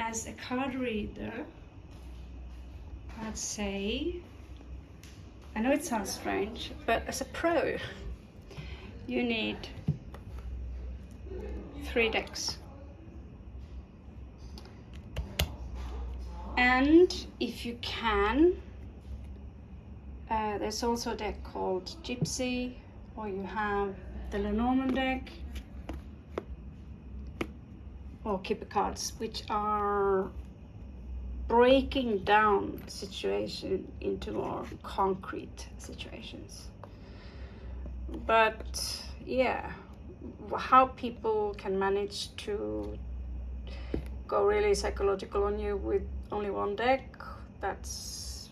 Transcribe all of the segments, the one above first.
as a card reader, I'd say, I know it sounds strange, but as a pro, you need 3 decks. And if you can, there's also a deck called Gypsy, or you have the Lenormand deck, or Keeper cards, which are breaking down the situation into more concrete situations. But yeah, how people can manage to go really psychological on you with only 1 deck, that's,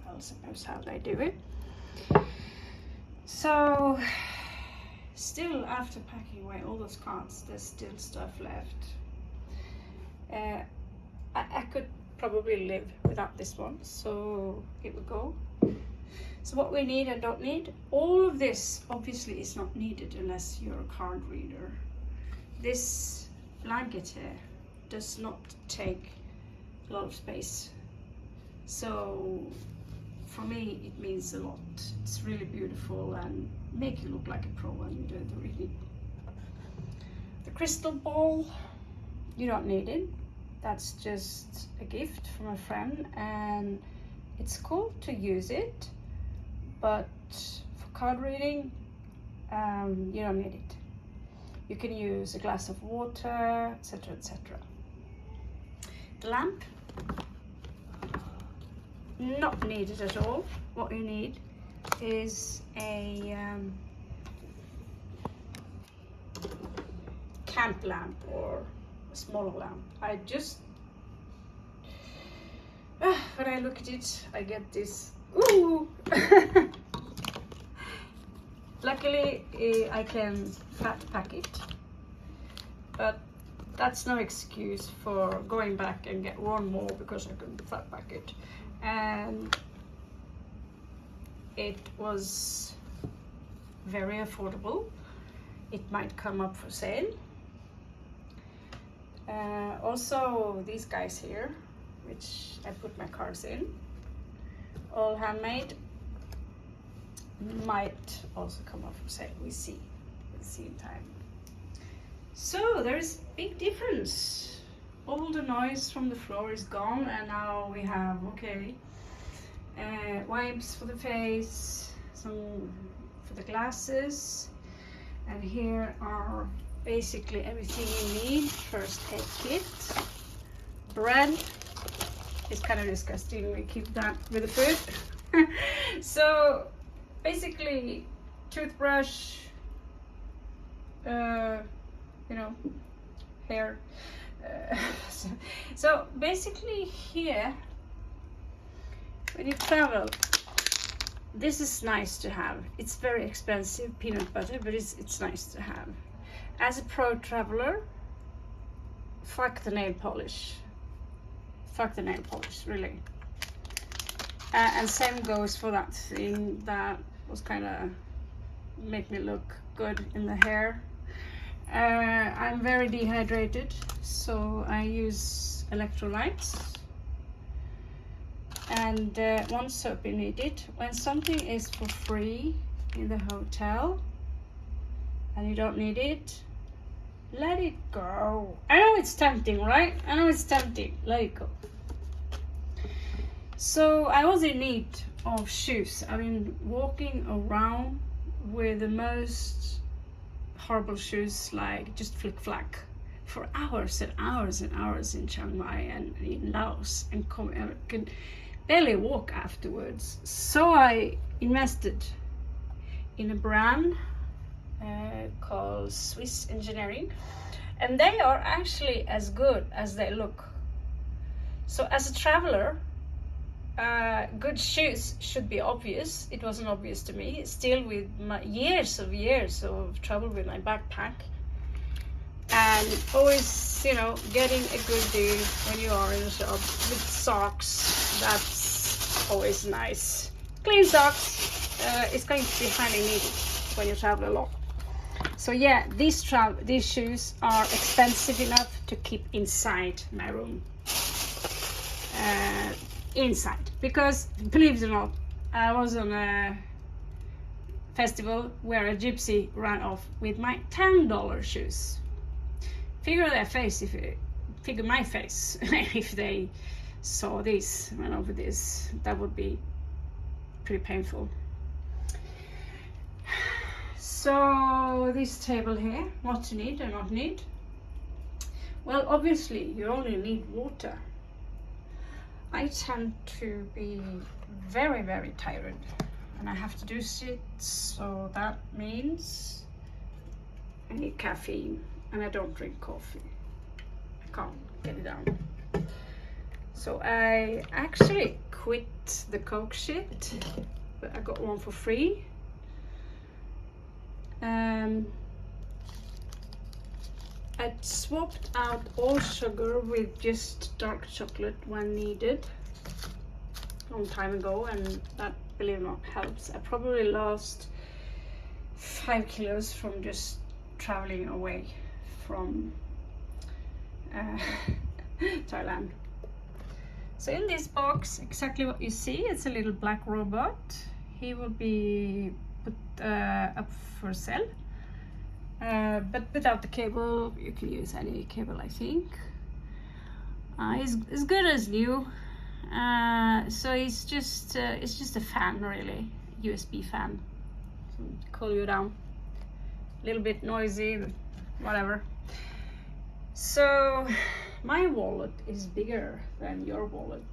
I suppose, how they do it. So still, after packing away all those cards, there's still stuff left. I could probably live without this one, so it would go. So what we need and don't need, all of this obviously is not needed unless you're a card reader. This blanket here does not take a lot of space, so for me it means a lot. It's really beautiful and make you look like a pro when you do the reading. The crystal ball, you don't need it. That's just a gift from a friend, and it's cool to use it, but for card reading, you don't need it. You can use a glass of water, etc., etc. The lamp, not needed at all. What you need is a camp lamp or a smaller lamp. I just, when I look at it, I get this, ooh! Luckily, I can flat pack it, but that's no excuse for going back and get 1 more because I couldn't flat pack it. And it was very affordable. It might come up for sale. Also, these guys here, which I put my cards in, all handmade, might also come up for sale. We'll see in time. So there's a big difference. All the noise from the floor is gone, and now we have, okay, wipes for the face, some for the glasses, and here are basically everything you need. First aid kit, bread. It's kind of disgusting, we keep that with the food. So basically, toothbrush, you know, hair. So basically here, when you travel, this is nice to have. It's very expensive, peanut butter, but it's nice to have. As a pro traveler, fuck the nail polish. Fuck the nail polish, really. And same goes for that thing that was kind of make me look good in the hair. I'm very dehydrated, so I use electrolytes. And one soap you need it. When something is for free in the hotel and you don't need it, let it go. I know it's tempting, right? I know it's tempting. Let it go. So I was in need of shoes. I've been walking around with the most horrible shoes, like just flick flack, for hours and hours and hours in Chiang Mai and in Laos, and I could barely walk afterwards. So I invested in a brand called Swiss Engineering, and they are actually as good as they look. So as a traveler, good shoes should be obvious. It wasn't obvious to me. Still, with my years of travel with my backpack, and always, you know, getting a good deal when you are in a shop with socks. That's always nice. Clean socks is going to be highly needed when you travel a lot. So yeah, these shoes are expensive enough to keep inside my room. Inside, because believe it or not, I was on a festival where a gypsy ran off with my $10 shoes. Figure my face if they saw this, ran over this. That would be pretty painful. So this table here, what to need and not need. Well, obviously you only need water. I tend to be very, very tired and I have to do sit, so that means I need caffeine, and I don't drink coffee. I can't get it down. So I actually quit the Coke shit, but I got one for free. I swapped out all sugar with just dark chocolate when needed a long time ago, and that, believe it or not, helps. I probably lost 5 kilos from just traveling away from Thailand. So in this box, exactly what you see, it's a little black robot. He will be put up for sale. But without the cable, you can use any cable, I think. It's as good as new. So it's just a fan, really, USB fan. So cool you down. A little bit noisy, but whatever. So my wallet is bigger than your wallet.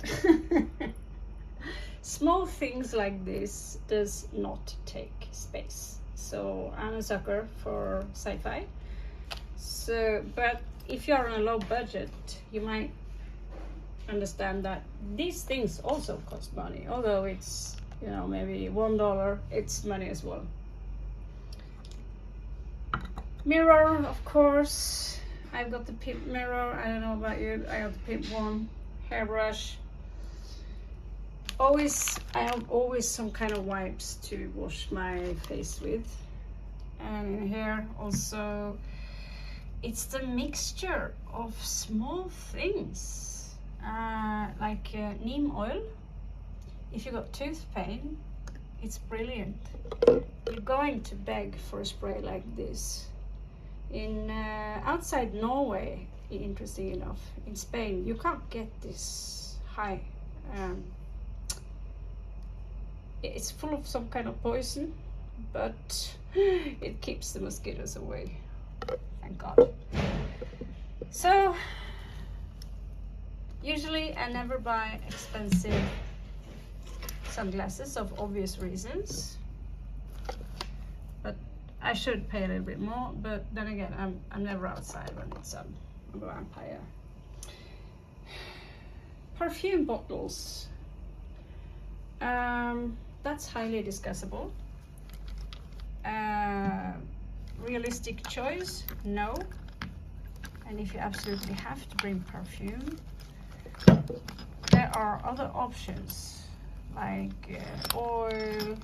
Small things like this does not take space. So I'm a sucker for sci-fi. So, but if you're on a low budget, you might understand that these things also cost money. Although it's, you know, maybe $1, it's money as well. Mirror, of course. I've got the pimp mirror. I don't know about you. I got the pimp one. Hairbrush. I have always some kind of wipes to wash my face with. And in here also, it's the mixture of small things, like neem oil. If you got tooth pain, it's brilliant. You're going to beg for a spray like this. In outside Norway, interesting enough, in Spain, you can't get this high. It's full of some kind of poison, but it keeps the mosquitoes away, thank God. So usually I never buy expensive sunglasses of obvious reasons, but I should pay a little bit more. But then again, I'm never outside when it's I'm a vampire. Perfume bottles. That's highly discussable. Realistic choice, no. And if you absolutely have to bring perfume, there are other options like oil,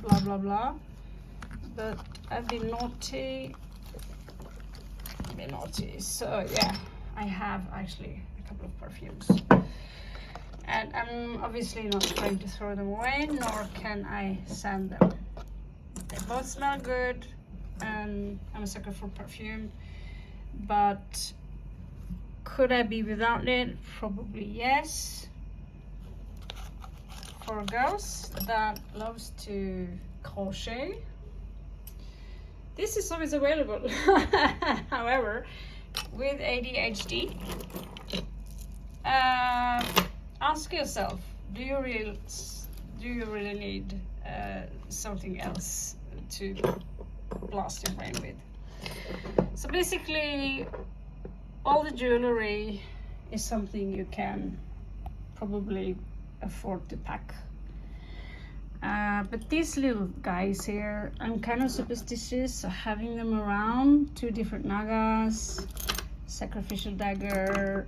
blah blah blah. But I've been naughty, so yeah, I have actually a couple of perfumes. And I'm obviously not going to throw them away, nor can I send them. They both smell good, and I'm a sucker for perfume. But could I be without it? Probably yes. For girls that loves to crochet, this is always available. However, with ADHD, ask yourself, do you really need something else to blast your brain with? So basically, all the jewelry is something you can probably afford to pack. But these little guys here, I'm kind of superstitious, having them around. 2 different nagas, sacrificial dagger.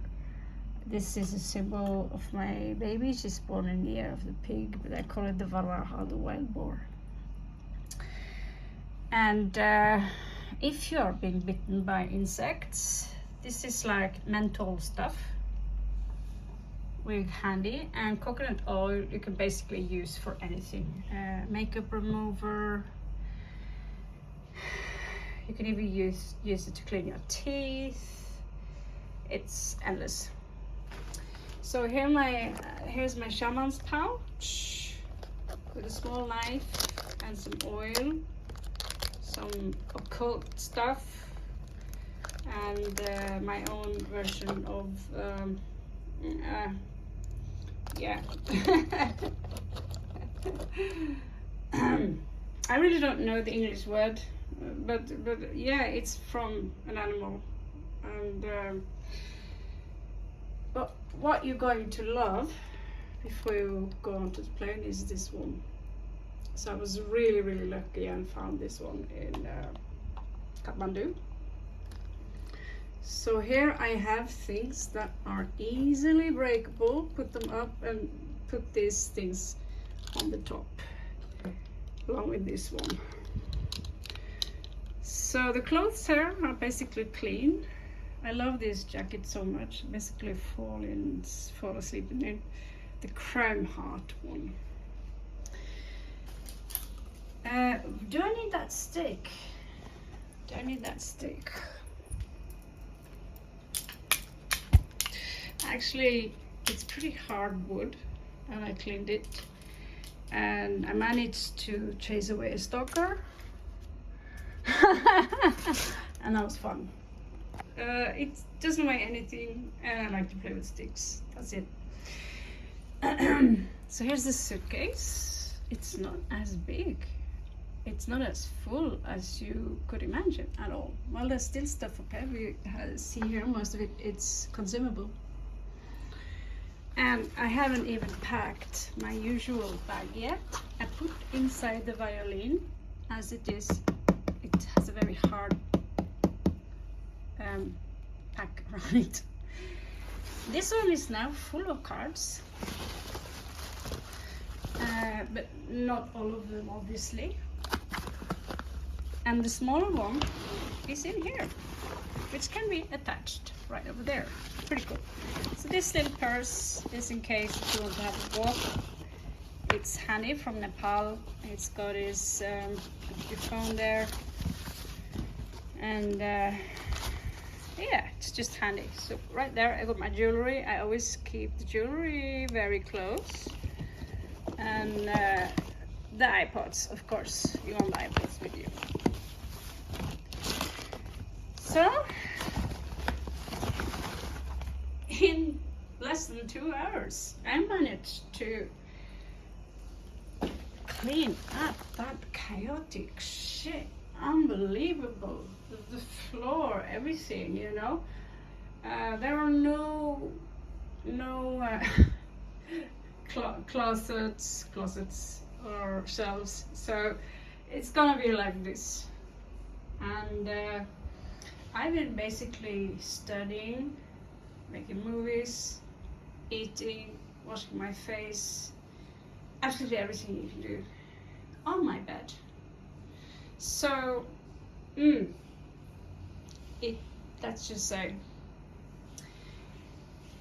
This is a symbol of my baby. She's born in the year of the pig, but I call it the Varaha, the wild boar. And if you are being bitten by insects, this is like menthol stuff, really handy. And coconut oil you can basically use for anything. Makeup remover, you can even use it to clean your teeth. It's endless. So here's my shaman's pouch with a small knife and some oil, some occult stuff, and my own version of yeah. I really don't know the English word, but yeah, it's from an animal. And but what you're going to love before you go onto the plane is this one. So I was really lucky and found this one in Kathmandu. So here I have things that are easily breakable. Put them up and put these things on the top along with this one. So the clothes here are basically clean. I love this jacket so much. Basically fall asleep in it. The Chrome Heart one. Do I need that stick? Do I need that stick? Actually, it's pretty hard wood, and I cleaned it, and I managed to chase away a stalker, and that was fun. It doesn't weigh anything, and I like to play with sticks. That's it. So here's the suitcase. It's not as big. It's not as full as you could imagine at all. Well, there's still stuff up here. We see here most of it's consumable. And I haven't even packed my usual bag yet. I put inside the violin, as it has a very hard pack around it. This one is now full of cards, but not all of them obviously. And the smaller one is in here, which can be attached right over there. Pretty cool. So this little purse is in case if you want to have a walk. It's handy, from Nepal. It's got his your phone there, and yeah, it's just handy. So right there I got my jewelry. I always keep the jewelry very close, and the iPods, of course. You want the iPods with you. So in less than 2 hours I managed to clean up that chaotic shit. Unbelievable. The floor, everything, you know. There are no closets or shelves, so it's gonna be like this. And I've been basically studying, making movies, eating, washing my face, absolutely everything you can do on my bed. So let's just say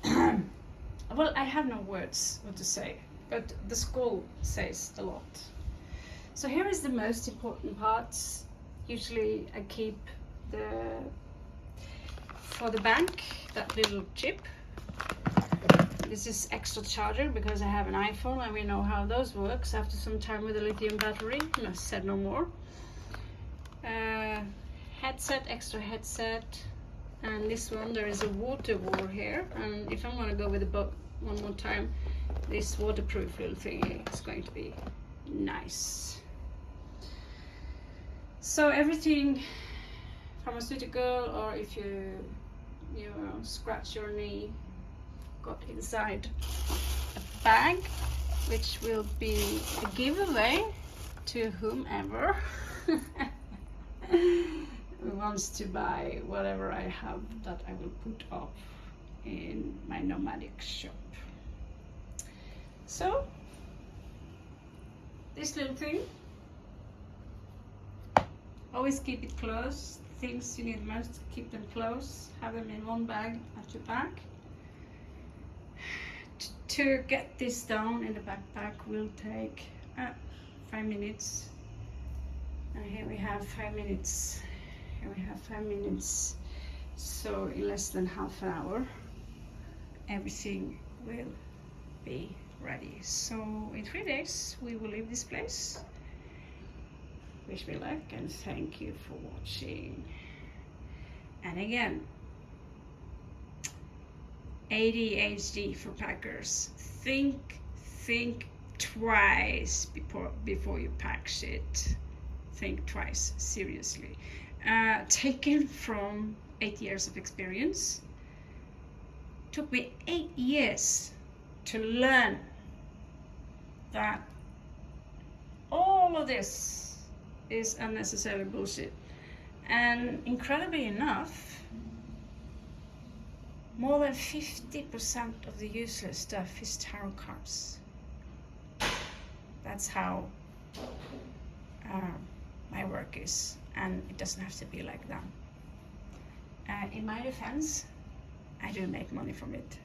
well, I have no words what to say, but the skull says a lot. So here is the most important parts. Usually I keep for the bank, that little chip. This is extra charger because I have an iPhone and we know how those works after some time with a lithium battery. Said no more. Headset, extra headset, and this one, there is a water wall here, and if I'm gonna go with the book one more time, this waterproof little thingy is going to be nice. So everything pharmaceutical, or if you scratch your knee, got inside a bag, which will be a giveaway to whomever who wants to buy whatever I have that I will put up in my nomadic shop. So this little thing, always keep it closed things you need most, keep them close, have them in one bag at your back. To get this down in the backpack will take 5 minutes. And here we have 5 minutes. Here we have 5 minutes. So in less than half an hour, everything will be ready. So in 3 days, we will leave this place. Wish me luck and thank you for watching. And again, ADHD for packers. Think twice before you pack shit. Think twice, seriously. Taken from 8 years of experience. Took me 8 years to learn that all of this is unnecessary bullshit. And incredibly enough, more than 50% of the useless stuff is tarot cards. That's how my work is, and it doesn't have to be like that. In my defense, I do make money from it.